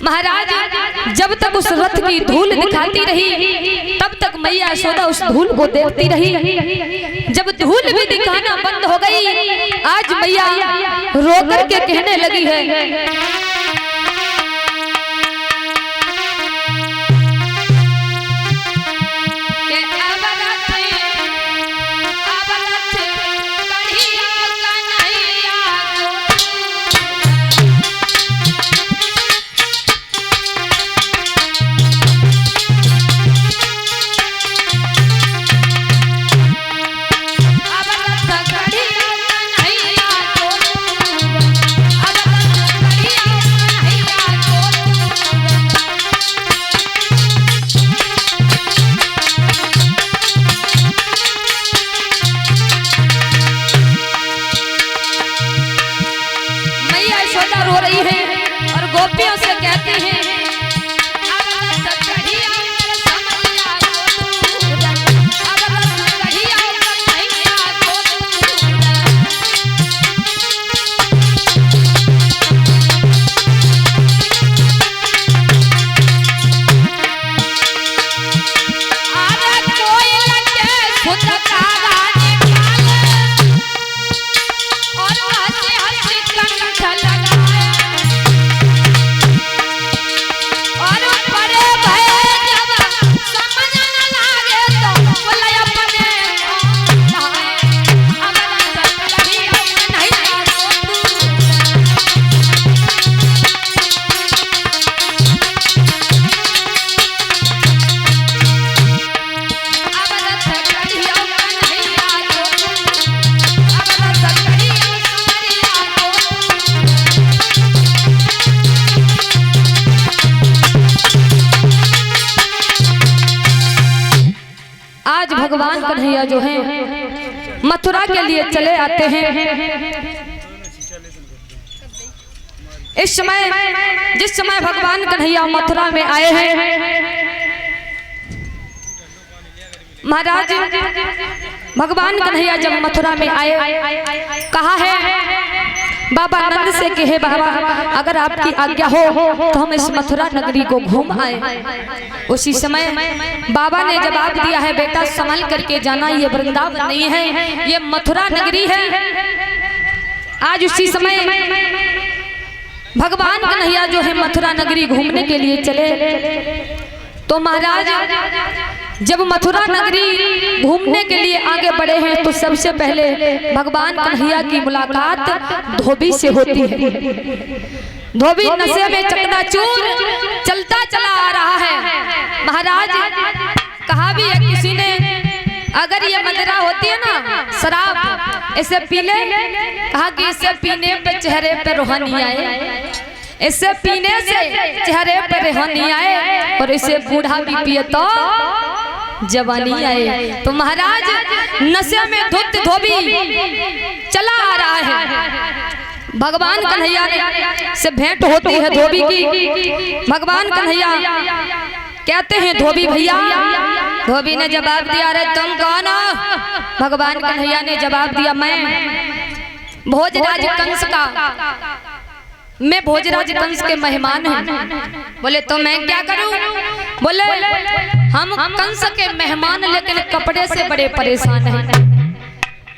महाराज जब तक उस रथ की धूल दिखाती रही तब तक मैया यशोदा उस धूल को देखती रही। जब धूल भी दिखाना बंद हो गई, आज मैया रो करके कहने लगी है, गोपियों से कहती हैं भगवान कन्हैया जो हैं मथुरा के लिए चले आते हैं। इस समय जिस समय भगवान कन्हैया मथुरा में आए हैं, महाराज भगवान कन्हैया जब मथुरा में आए, कहा है बाबा नंद से कि हे बाबा अगर आपकी आज्ञा हो तो हम इस मथुरा नगरी को घूम आए। उसी समय बाबा ने जवाब दिया है, बेटा संभल करके जाना, ये वृंदावन नहीं है, ये मथुरा नगरी है। आज उसी समय भगवान कन्हैया जो है मथुरा नगरी घूमने के लिए चले। तो महाराज जब मथुरा नगरी घूमने के लिए आगे बढ़े हैं तो सबसे पहले भगवान कन्हैया की मुलाकात धोबी से होती है। धोबी नशे में चकनाचूर चलता चला आ रहा है। महाराज कहा भी है किसी ने, अगर ये मदिरा होती है ना, शराब, इसे पी ले, कहा कि इसे पीने पे चेहरे पे रूहानी आए, इसे पीने से चेहरे पे रूहानी आए, और इसे बूढ़ा भी पिए तो जवानी आए। तो महाराज नशे में धुत धोबी चला आ रहा है। भगवान कन्हैया से भेंट होती है धोबी की। भगवान कन्हैया कहते हैं धोबी भैया। धोबी ने जवाब दिया, अरे तुम कौन हो? भगवान कन्हैया ने जवाब दिया, मैं भोजराज कंस का, मैं भोजराज कंस के मेहमान हूँ। बोले तो मैं क्या करूँ? बोले हम कंस के मेहमान लेकिन कपड़े से बड़े परेशान हैं।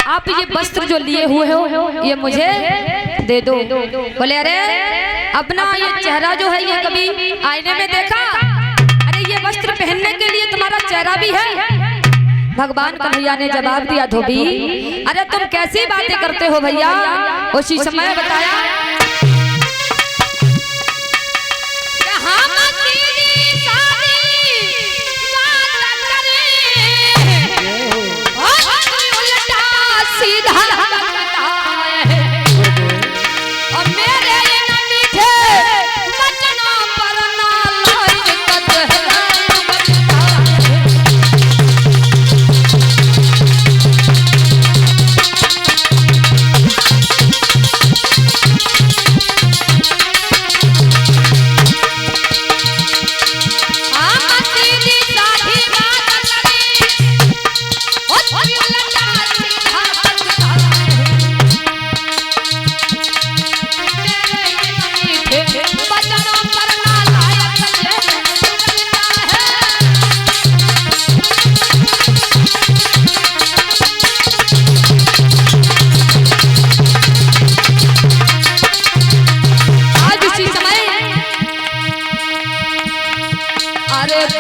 आप ये वस्त्र जो लिए हुए हो ये मुझे दे दो। बोले अरे अपना ये चेहरा जो है ये कभी आईने में देखा? अरे ये वस्त्र पहनने के लिए तुम्हारा चेहरा भी है? भगवान कन्हैया ने जवाब दिया, धोबी अरे तुम कैसी बातें करते हो भैया? उसी समय बताया,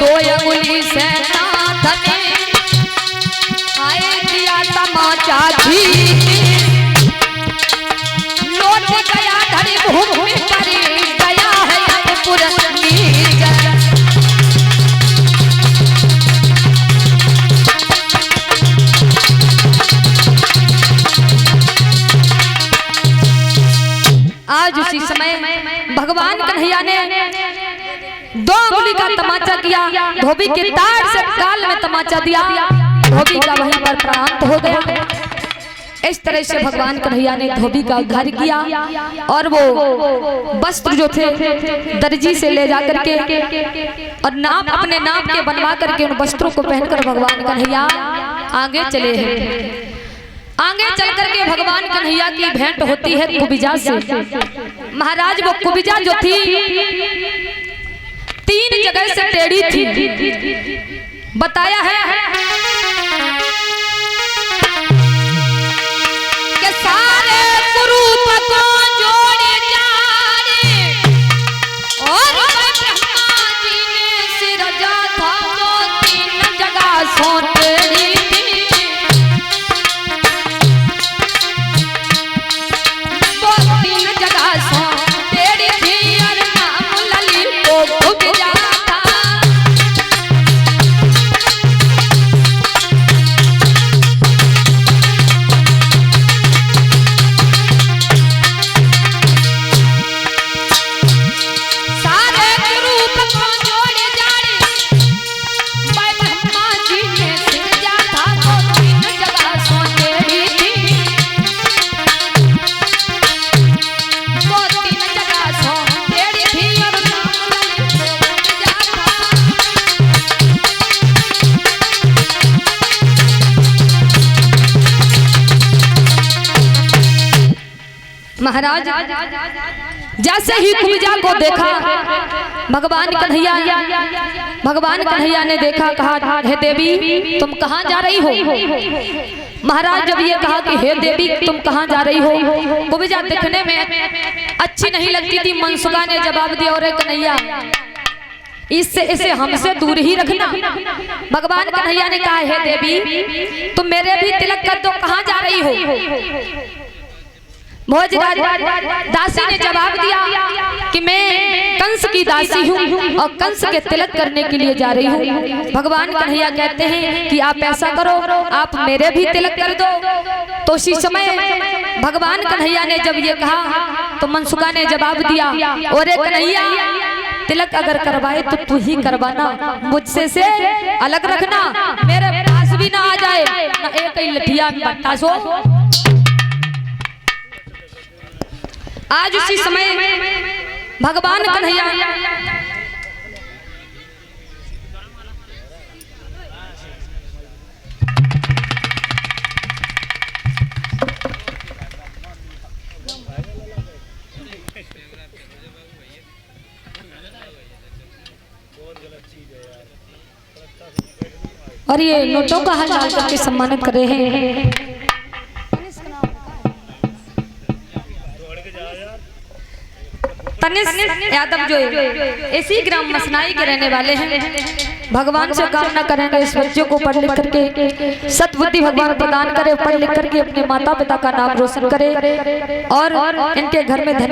दो अंगुली से नाथ ने आए दिया तमाचा थी लौट गया धरी भूमि पर गया है अनपुर नीर। आज उसी समय भगवान कन्हैया ने दो अंगुली का तमाचा किया, धोबी के तार से काल में तमाचा दिया, धोबी का वहीं पर प्रांत हो गया। इस तरह से भगवान कन्हैया ने धोबी का उद्धार किया और वो वस्त्र जो थे दर्जी से ले जा करके और नाप अपने नाप के बनवा करके उन वस्त्रों को पहनकर भगवान कन्हैया आगे चले हैं। आगे चल करके भगवान कन्हैया की भेंट होती है कुबिजा से। महाराज वो कुबिजा जो थी 3 जगह से टेढ़ी थी। बताया है कि सारे कुरूप को जोड़े जाड़े और ब्रह्मा जी ने सिरजा था तो 3 जगह सो टेढ़ी महाराज जैसे ही कुबिजा को देखा भगवान कन्हैया ने देखा, कहा हे देवी तुम कहाँ जा रही हो। महाराज जब ये कहा कि हे देवी तुम कहाँ जा रही हो, कुबिजा दिखने में अच्छी नहीं लगती थी। मनसुका ने जवाब दिया अरे कन्हैया इससे इसे हमसे दूर ही रखना। भगवान कन्हैया ने कहा हे देवी तुम मेरे भी तिलक कर दो, कहाँ जा रही हो। भोजराज दासी ने जवाब दिया कि मैं कंस की दासी हूँ और कंस के तिलक करने के लिए जा रही हूँ। भगवान कन्हैया कहते हैं कि आप ऐसा करो आप मेरे भी तिलक कर दो। तो उसी समय भगवान कन्हैया ने जब ये कहा तो मनसुका ने जवाब दिया अरे कन्हैया तिलक अगर करवाए तो तू ही करवाना, मुझसे से अलग रखना, मेरे पास भी ना आ जाए ना एक ही लठिया बट्टा सो। आज उसी समय भगवान कन्हैया और ये नोटों का हाल डाल करके सम्मानित कर रहे हैं। तनिष्क यादव जो इसी ग्राम मसनाई के रहने वाले हैं। भगवान से कामना करेंगे इस बच्चों को पढ़ लिख करके सद्बुद्धि भगवान प्रदान करे, पढ़ लिख करके अपने माता पिता का नाम रोशन करे और इनके घर में धन